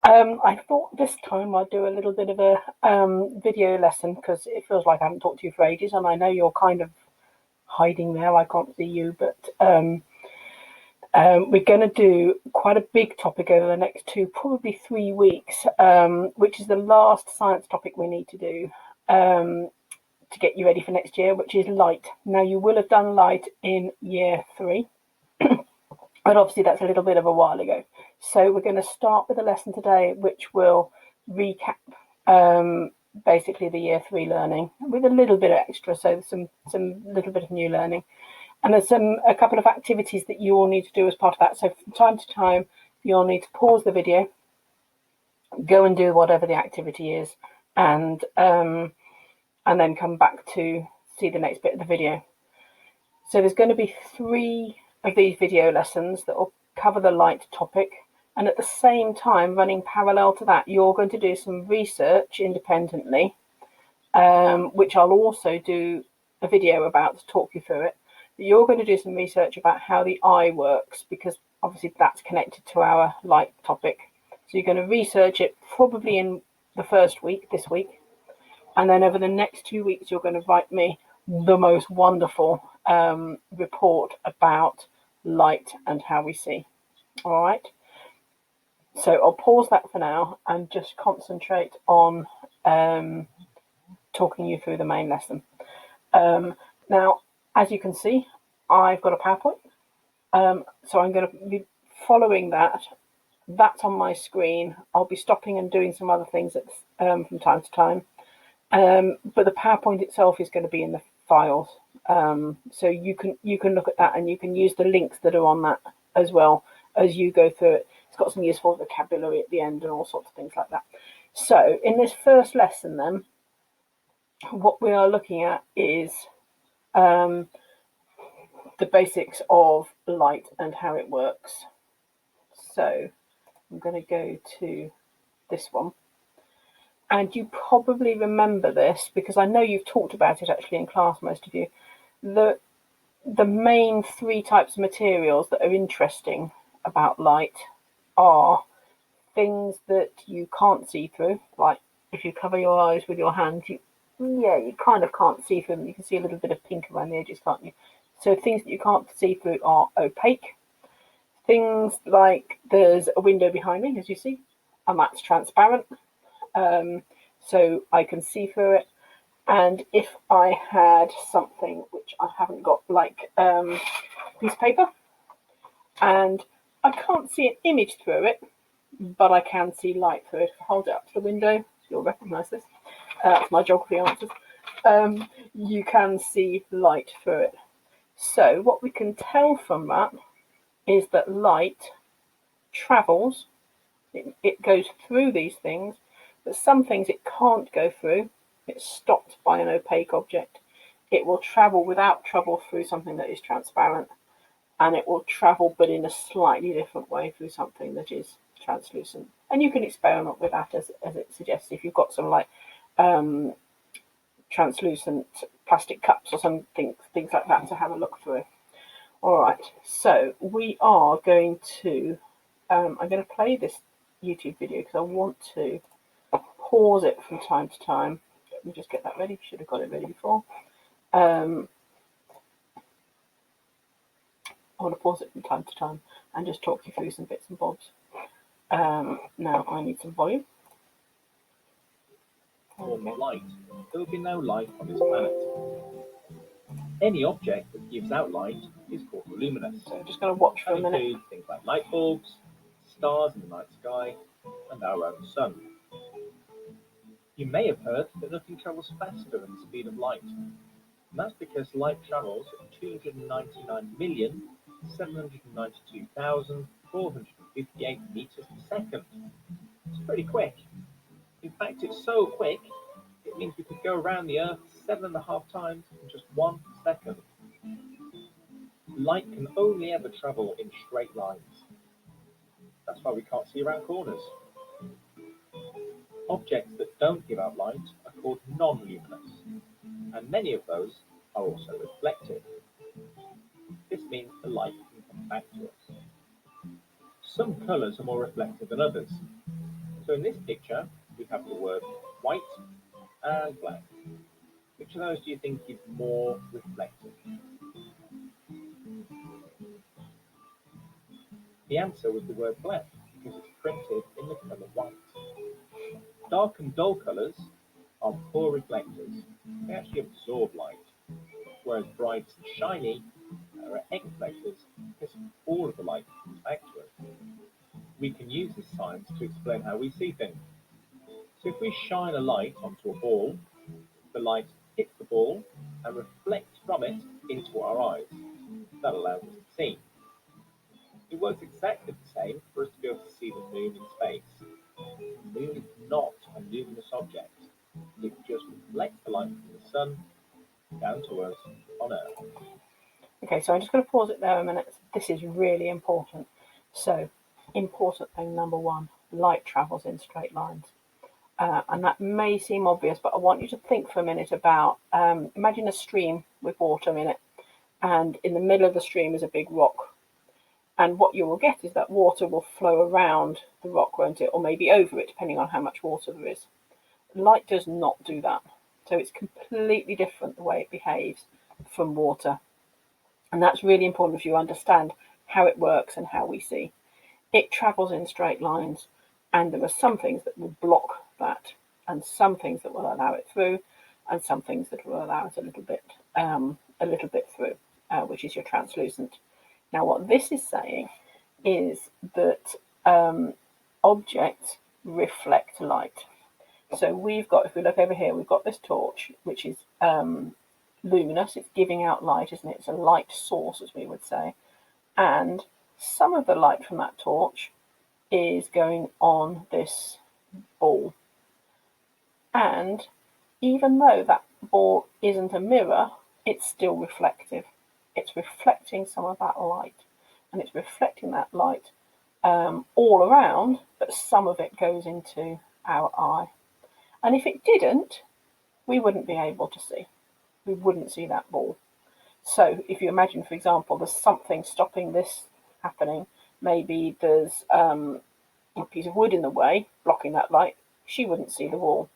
I thought this time I'd do a little bit of a video lesson because it feels like I haven't talked to you for ages, and I know you're kind of hiding there. I can't see you, but we're going to do quite a big topic over the next probably 3 weeks, which is the last science topic we need to do to get you ready for next year, which is light. Now, you will have done light in year 3, but obviously that's a little bit of a while ago. So we're going to start with a lesson today, which will recap basically the year 3 learning with a little bit of extra, so some little bit of new learning. And there's a couple of activities that you all need to do as part of that. So from time to time, you'll need to pause the video, go and do whatever the activity is, and then come back to see the next bit of the video. So there's going to be 3 of these video lessons that will cover the light topic. And at the same time, running parallel to that, you're going to do some research independently, which I'll also do a video about to talk you through it. But you're going to do some research about how the eye works, because obviously that's connected to our light topic. So you're going to research it probably in the first week, this week. And then over the next 2 weeks, you're going to write me the most wonderful report about light and how we see. All right. So I'll pause that for now and just concentrate on talking you through the main lesson. Now, as you can see, I've got a PowerPoint. So I'm going to be following that. That's on my screen. I'll be stopping and doing some other things from time to time. But the PowerPoint itself is going to be in the files. So you can look at that, and you can use the links that are on that as well as you go through it. It's got some useful vocabulary at the end and all sorts of things like that. So in this first lesson then, what we are looking at is the basics of light and how it works. So I'm going to go to this one. And you probably remember this because I know you've talked about it actually in class, most of you. The main 3 types of materials that are interesting about light are things that you can't see through, like if you cover your eyes with your hand, you kind of can't see through them. You can see a little bit of pink around the edges, can't you? So things that you can't see through are opaque. Things like there's a window behind me, as you see, and that's transparent. So I can see through it. And if I had something which I haven't got, like a piece of paper, and I can't see an image through it, but I can see light through it. If I hold it up to the window, you'll recognise this. That's my geography answers. You can see light through it. So what we can tell from that is that light travels. It goes through these things, but some things it can't go through. It's stopped by an opaque object. It will travel without trouble through something that is transparent, and it will travel but in a slightly different way through something that is translucent. And you can experiment with that as it suggests if you've got some like translucent plastic cups or something, things like that to have a look through. All right, so we are going to, I'm going to play this YouTube video because I want to pause it from time to time. Let me just get that ready. Should have got it ready before. I want to pause it from time to time and just talk you through some bits and bobs. Now I need some volume. Form of light. There will be no light on this planet. Any object that gives out light is called luminous. So I'm just going to watch for a minute. Include things like light bulbs, stars in the night sky, and our own sun. You may have heard that nothing travels faster than the speed of light. And that's because light travels at 299,792,458 meters per second. It's pretty quick. In fact, it's so quick, it means we could go around the Earth 7.5 times in just 1 second. Light can only ever travel in straight lines. That's why we can't see around corners. Objects that don't give out light are called non-luminous, and many of those are also reflective. This means the light can come back to us. Some colours are more reflective than others. So in this picture, we have the word white and black. Which of those do you think is more reflective? The answer was the word black, because it's printed in the colour white. Dark and dull colours are poor reflectors. They actually absorb light, whereas bright and shiny are excellent reflectors because all of the light comes back to us. We can use this science to explain how we see things. So if we shine a light onto a ball, the light hits the ball and reflects from it into our eyes. That allows us to see. It works exactly the same for us to be able to see the moon in space. The moon is not a luminous object. It just reflects the light from the sun down to us on Earth. Okay, so I'm just going to pause it there a minute. This is really important. So, important thing number one, light travels in straight lines. And that may seem obvious, but I want you to think for a minute about, imagine a stream with water in it, and in the middle of the stream is a big rock. And what you will get is that water will flow around the rock, won't it? Or maybe over it, depending on how much water there is. Light does not do that. So it's completely different the way it behaves from water. And that's really important if you understand how it works and how we see. It travels in straight lines, and there are some things that will block that, and some things that will allow it through, and some things that will allow it a little bit through, which is your translucent. Now, what this is saying is that objects reflect light. So we've got, if we look over here, we've got this torch, which is luminous. It's giving out light, isn't it? It's a light source, as we would say. And some of the light from that torch is going on this ball. And even though that ball isn't a mirror, it's still reflective. It's reflecting some of that light. And it's reflecting that light all around, but some of it goes into our eye. And if it didn't, we wouldn't be able to see. We wouldn't see that ball. So if you imagine, for example, there's something stopping this happening, maybe there's a piece of wood in the way, blocking that light, she wouldn't see the ball.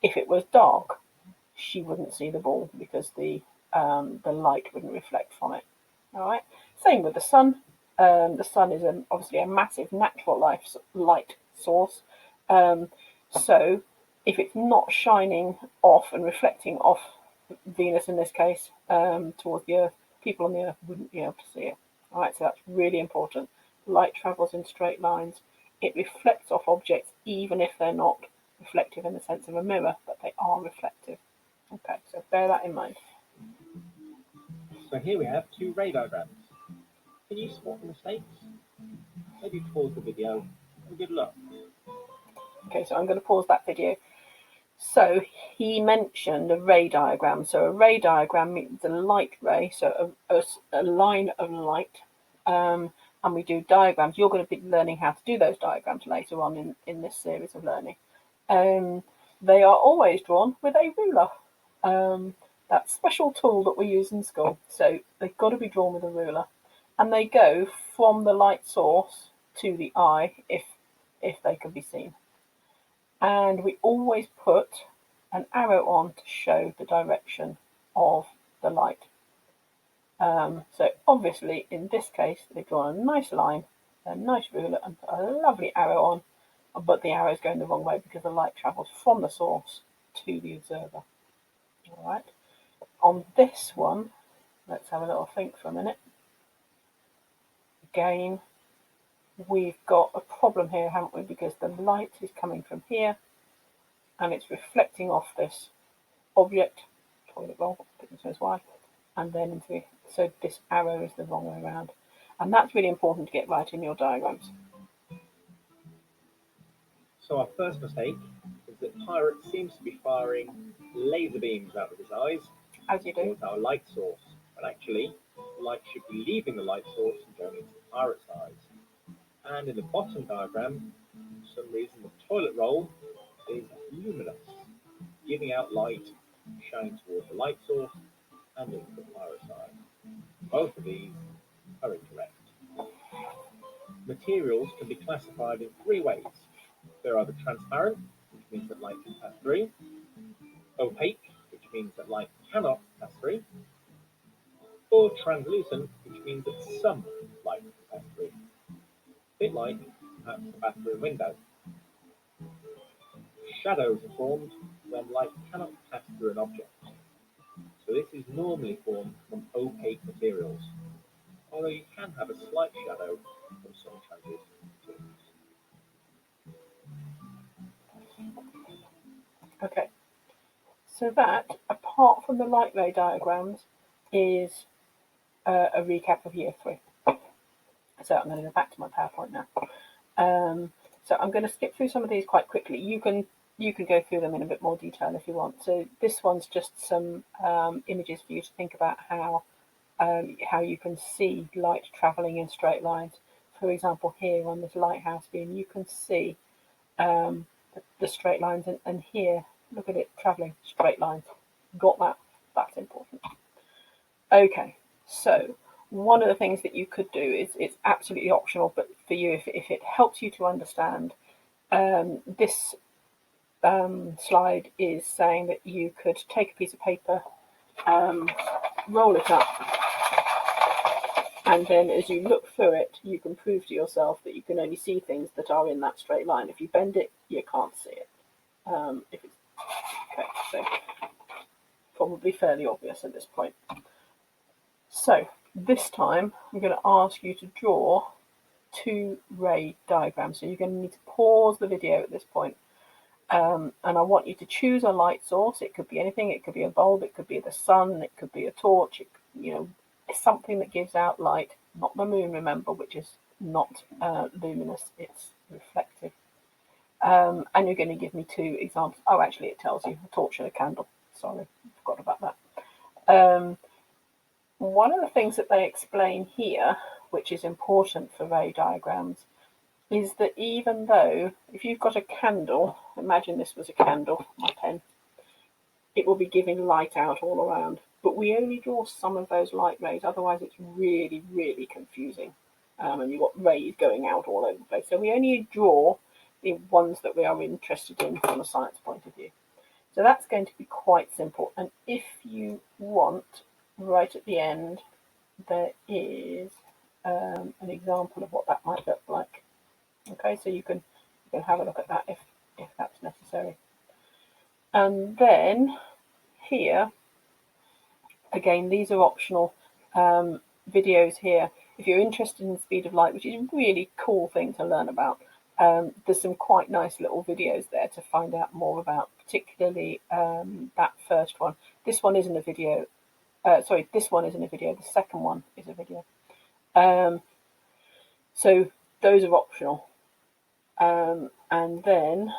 If it was dark, she wouldn't see the ball because the light wouldn't reflect from it. All right. Same with the sun. The sun is obviously a massive natural light source. So if it's not shining off and reflecting off Venus in this case towards the Earth, people on the Earth wouldn't be able to see it. All right, so that's really important. Light travels in straight lines. It reflects off objects even if they're not reflective in the sense of a mirror, but they are reflective. Okay, so bear that in mind. So here we have two ray diagrams. Can you spot the mistakes? Maybe pause the video and good luck. Okay, so I'm going to pause that video. So he mentioned a ray diagram. So a ray diagram means a light ray, so a line of light. And we do diagrams. You're going to be learning how to do those diagrams later on in this series of learning. They are always drawn with a ruler. That special tool that we use in school. So they've got to be drawn with a ruler. And they go from the light source to the eye if they can be seen. And we always put an arrow on to show the direction of the light. So obviously in this case they've drawn a nice line, a nice ruler, and put a lovely arrow on, but the arrow is going the wrong way because the light travels from the source to the observer. All right. On this one, let's have a little think for a minute. Again, we've got a problem here, haven't we? Because the light is coming from here and it's reflecting off this object, toilet roll, goodness knows why, and then into it. So this arrow is the wrong way around. And that's really important to get right in your diagrams. So our first mistake is that Pirate seems to be firing laser beams out of his eyes As you do. towards our light source, but actually the light should be leaving the light source and going into the Pirate's eyes. And in the bottom diagram, for some reason the toilet roll is luminous, giving out light, shining towards the light source and into the Pirate's eye. Both of these are incorrect. Materials can be classified in three ways: They're either transparent, which means that light can pass through, opaque, which means that light cannot pass through, or translucent, which means that some light can pass through. A bit like perhaps a bathroom window. Shadows are formed when light cannot pass through an object. So this is normally formed from opaque materials, although you can have a slight shadow from some translucent materials. Okay, so that, apart from the light ray diagrams, is a recap of year 3. So I'm going to go back to my PowerPoint now. So I'm going to skip through some of these quite quickly. You can go through them in a bit more detail if you want. So this one's just some images for you to think about how you can see light travelling in straight lines. For example, here on this lighthouse beam, you can see the straight lines, and here, look at it travelling straight lines. Got that? That's important. Okay, so one of the things that you could do is, it's absolutely optional, but for you, if it helps you to understand, this slide is saying that you could take a piece of paper, roll it up, and then as you look through it, you can prove to yourself that you can only see things that are in that straight line. If you bend it, you can't see it. If it's, okay, so probably fairly obvious at this point. So this time I'm going to ask you to draw 2 ray diagrams. So you're going to need to pause the video at this point. And I want you to choose a light source. It could be anything. It could be a bulb. It could be the sun. It could be a torch. It's something that gives out light. Not the moon, remember, which is not luminous. It's reflective. And you're going to give me 2 examples. Oh, actually, it tells you a torch and a candle. Sorry, forgot about that. One of the things that they explain here, which is important for ray diagrams, is that even though, if you've got a candle, imagine this was a candle, my pen, it will be giving light out all around. But we only draw some of those light rays, otherwise it's really, really confusing. And you've got rays going out all over the place. So we only draw the ones that we are interested in from a science point of view. So that's going to be quite simple. And if you want, right at the end, there is an example of what that might look like. Okay, so you can have a look at that if that's necessary. And then here, again, these are optional videos here. If you're interested in the speed of light, which is a really cool thing to learn about, there's some quite nice little videos there to find out more about, particularly that first one. This one isn't a video. Sorry, this one isn't a video. The second one is a video. So those are optional. And then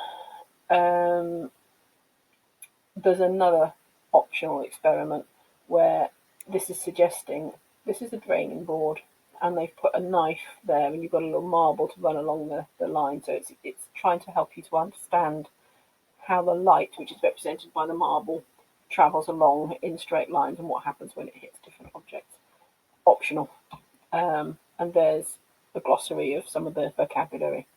there's another optional experiment where this is suggesting, this is a draining board, and they've put a knife there, and you've got a little marble to run along the line. So it's trying to help you to understand how the light, which is represented by the marble, travels along in straight lines and what happens when it hits different objects. Optional. And there's a glossary of some of the vocabulary.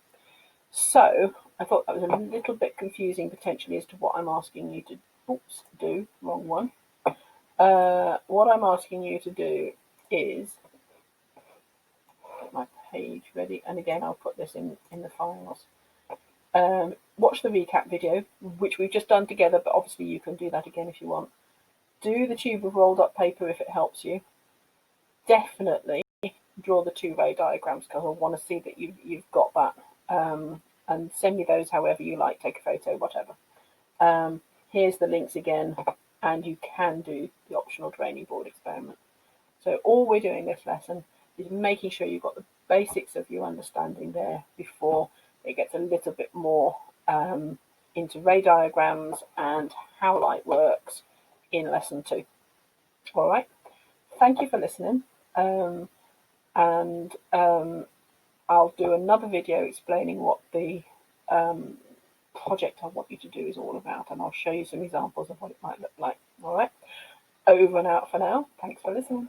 So I thought that was a little bit confusing potentially as to what I'm asking you to do. Wrong one. What I'm asking you to do is get my page ready, and again I'll put this in the files. Watch the recap video, which we've just done together, but obviously you can do that again if you want. Do the tube of rolled up paper if it helps you. Definitely draw the 2 ray diagrams, because I want to see that you've got that. And send me those however you like, take a photo, whatever. Here's the links again, and you can do the optional draining board experiment. So all we're doing this lesson is making sure you've got the basics of your understanding there before it gets a little bit more into ray diagrams and how light works in lesson 2. All right, thank you for listening. I'll do another video explaining what the project I want you to do is all about, and I'll show you some examples of what it might look like. All right, over and out for now. Thanks for listening.